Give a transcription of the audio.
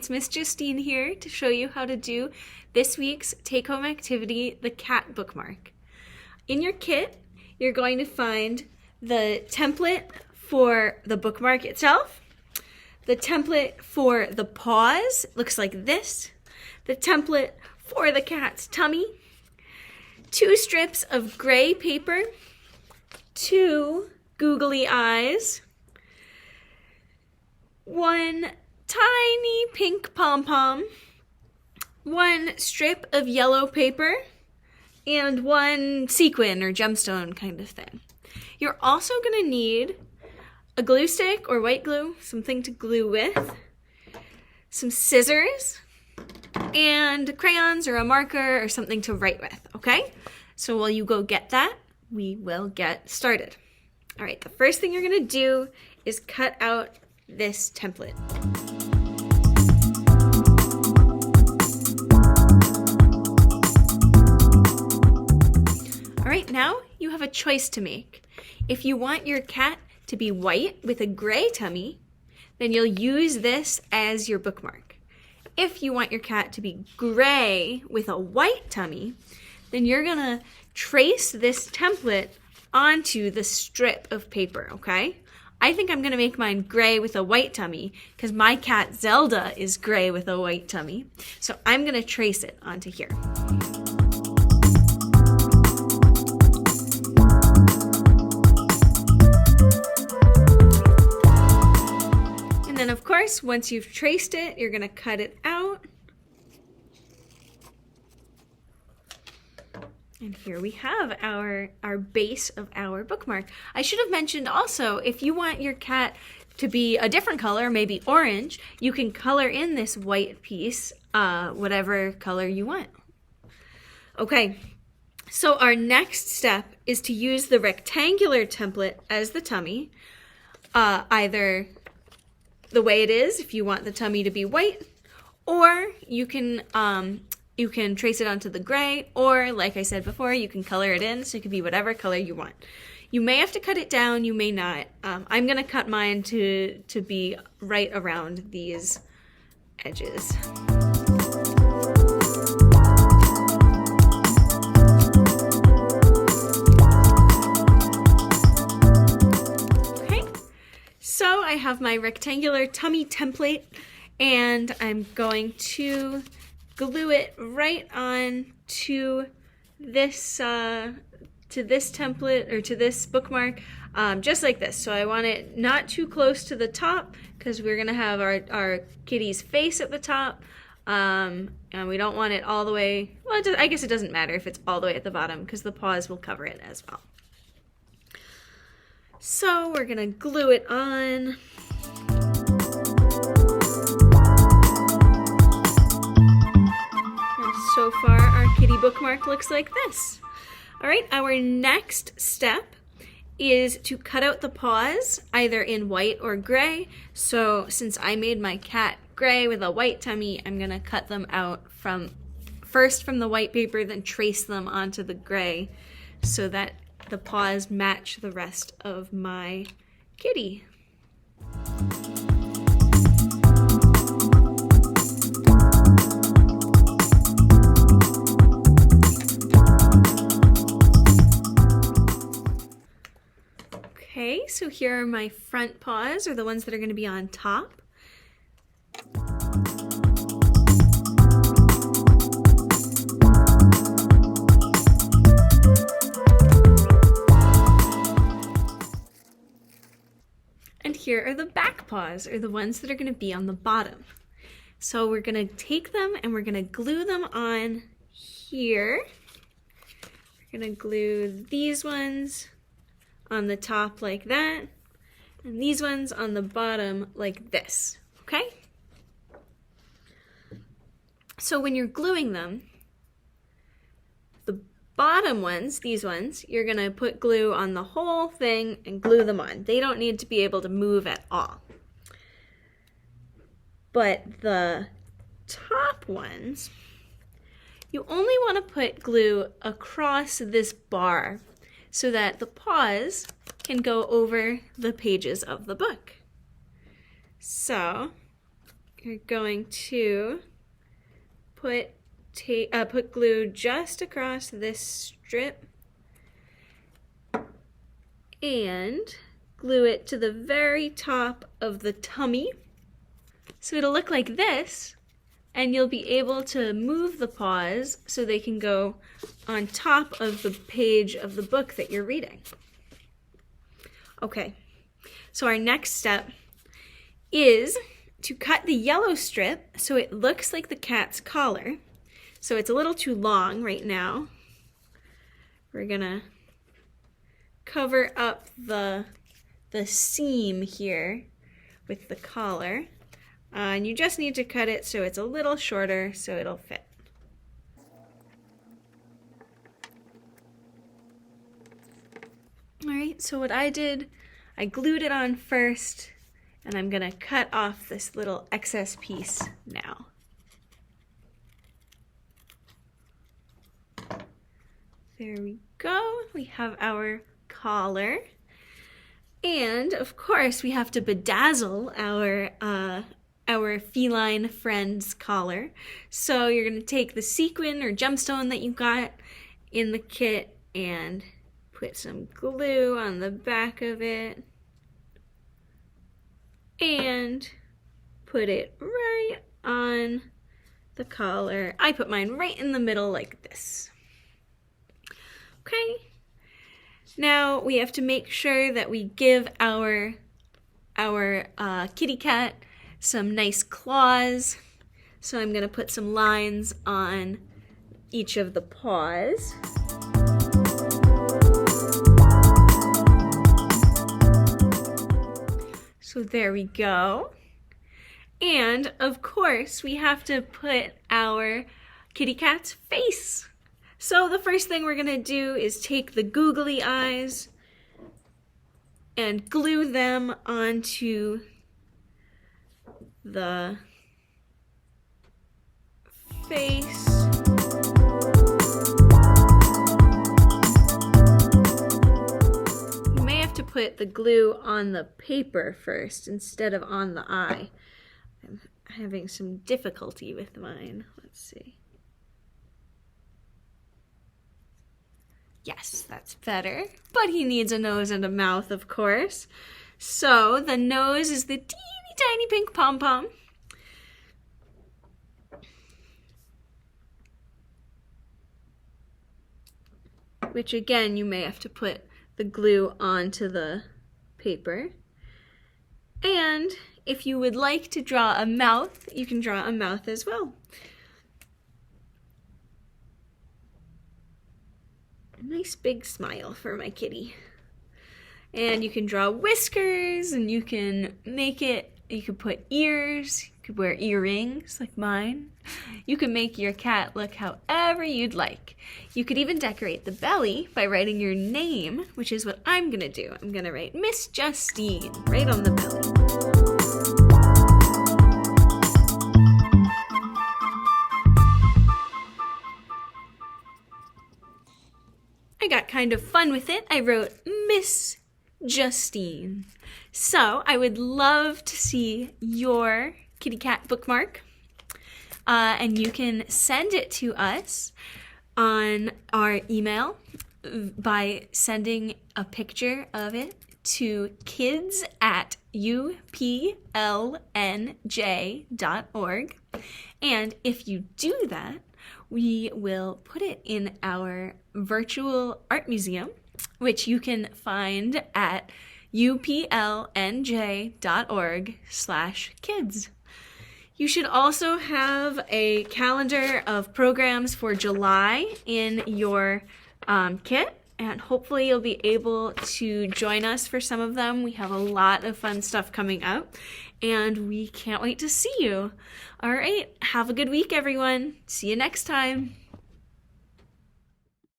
it's Miss Justine here to show you how to do this week's take-home activity, the cat bookmark. In your kit, you're going to find the template for the bookmark itself, the template for the paws, looks like this, the template for the cat's tummy, 2 strips of gray paper, 2 googly eyes, 1 tiny pink pom-pom, 1 strip of yellow paper, and 1 sequin or gemstone kind of thing. You're also going to need a glue stick or white glue, something to glue with, some scissors, and crayons or a marker or something to write with, okay? So while you go get that, we will get started. All right, the first thing you're going to do is cut out this template. All right, now you have a choice to make. If you want your cat to be white with a gray tummy, then you'll use this as your bookmark. If you want your cat to be gray with a white tummy, then you're gonna trace this template onto the strip of paper, okay? I think I'm gonna make mine gray with a white tummy because my cat Zelda is gray with a white tummy. So I'm gonna trace it onto here. And then of course, once you've traced it, you're gonna cut it out. And here we have our base of our bookmark. I should have mentioned also, if you want your cat to be a different color, maybe orange, you can color in this white piece, whatever color you want. Okay, so our next step is to use the rectangular template as the tummy, either the way it is if you want the tummy to be white, or you can trace it onto the gray, or like I said before, you can color it in, so it could be whatever color you want. You may have to cut it down, you may not. I'm gonna cut mine to be right around these edges. Okay, so I have my rectangular tummy template, and I'm going to glue it right on to this template or to this bookmark, just like this. So I want it not too close to the top because we're gonna have our kitty's face at the top, and we don't want it all the way, well, I guess it doesn't matter if it's all the way at the bottom because the paws will cover it as well. So we're gonna glue it on. So far, our kitty bookmark looks like this. All right, our next step is to cut out the paws, either in white or gray. So since I made my cat gray with a white tummy, I'm gonna cut them out first from the white paper, then trace them onto the gray so that the paws match the rest of my kitty. Okay, so here are my front paws, or the ones that are going to be on top. And here are the back paws, or the ones that are going to be on the bottom. So we're going to take them and we're going to glue them on here. We're going to glue these ones on the top like that, and these ones on the bottom like this, okay? So when you're gluing them, the bottom ones, these ones, you're gonna put glue on the whole thing and glue them on. They don't need to be able to move at all. But the top ones, you only want to put glue across this bar so that the paws can go over the pages of the book. So you're going to put glue just across this strip and glue it to the very top of the tummy. So it'll look like this, and you'll be able to move the paws so they can go on top of the page of the book that you're reading. Okay, so our next step is to cut the yellow strip so it looks like the cat's collar. So it's a little too long right now. We're gonna cover up the seam here with the collar. And you just need to cut it so it's a little shorter so it'll fit. All right, so what I did, I glued it on first, and I'm gonna cut off this little excess piece now. There we go, we have our collar. And of course we have to bedazzle our feline friend's collar. So you're gonna take the sequin or gemstone that you got in the kit and put some glue on the back of it and put it right on the collar. I put mine right in the middle like this. Okay, now we have to make sure that we give our kitty cat some nice claws. So I'm gonna put some lines on each of the paws. So there we go. And of course we have to put our kitty cat's face. So the first thing we're gonna do is take the googly eyes and glue them onto the face. You may have to put the glue on the paper first instead of on the eye. I'm having some difficulty with mine. Let's see. Yes, that's better. But he needs a nose and a mouth, of course. So the nose is the teeny tiny pink pom-pom. Which again, you may have to put the glue onto the paper. And if you would like to draw a mouth, you can draw a mouth as well. A nice big smile for my kitty. And you can draw whiskers, and you can make it, you could put ears, you could wear earrings like mine. You can make your cat look however you'd like. You could even decorate the belly by writing your name, which is what I'm gonna do. I'm gonna write Miss Justine right on the belly. I got kind of fun with it. I wrote Miss Justine. So I would love to see your kitty cat bookmark. And you can send it to us on our email by sending a picture of it to kids@uplnj.org. And if you do that, we will put it in our virtual art museum, which you can find at uplnj.org/kids. You should also have a calendar of programs for July in your kit, and hopefully you'll be able to join us for some of them. We have a lot of fun stuff coming up, and we can't wait to see you. All right, have a good week, everyone. See you next time.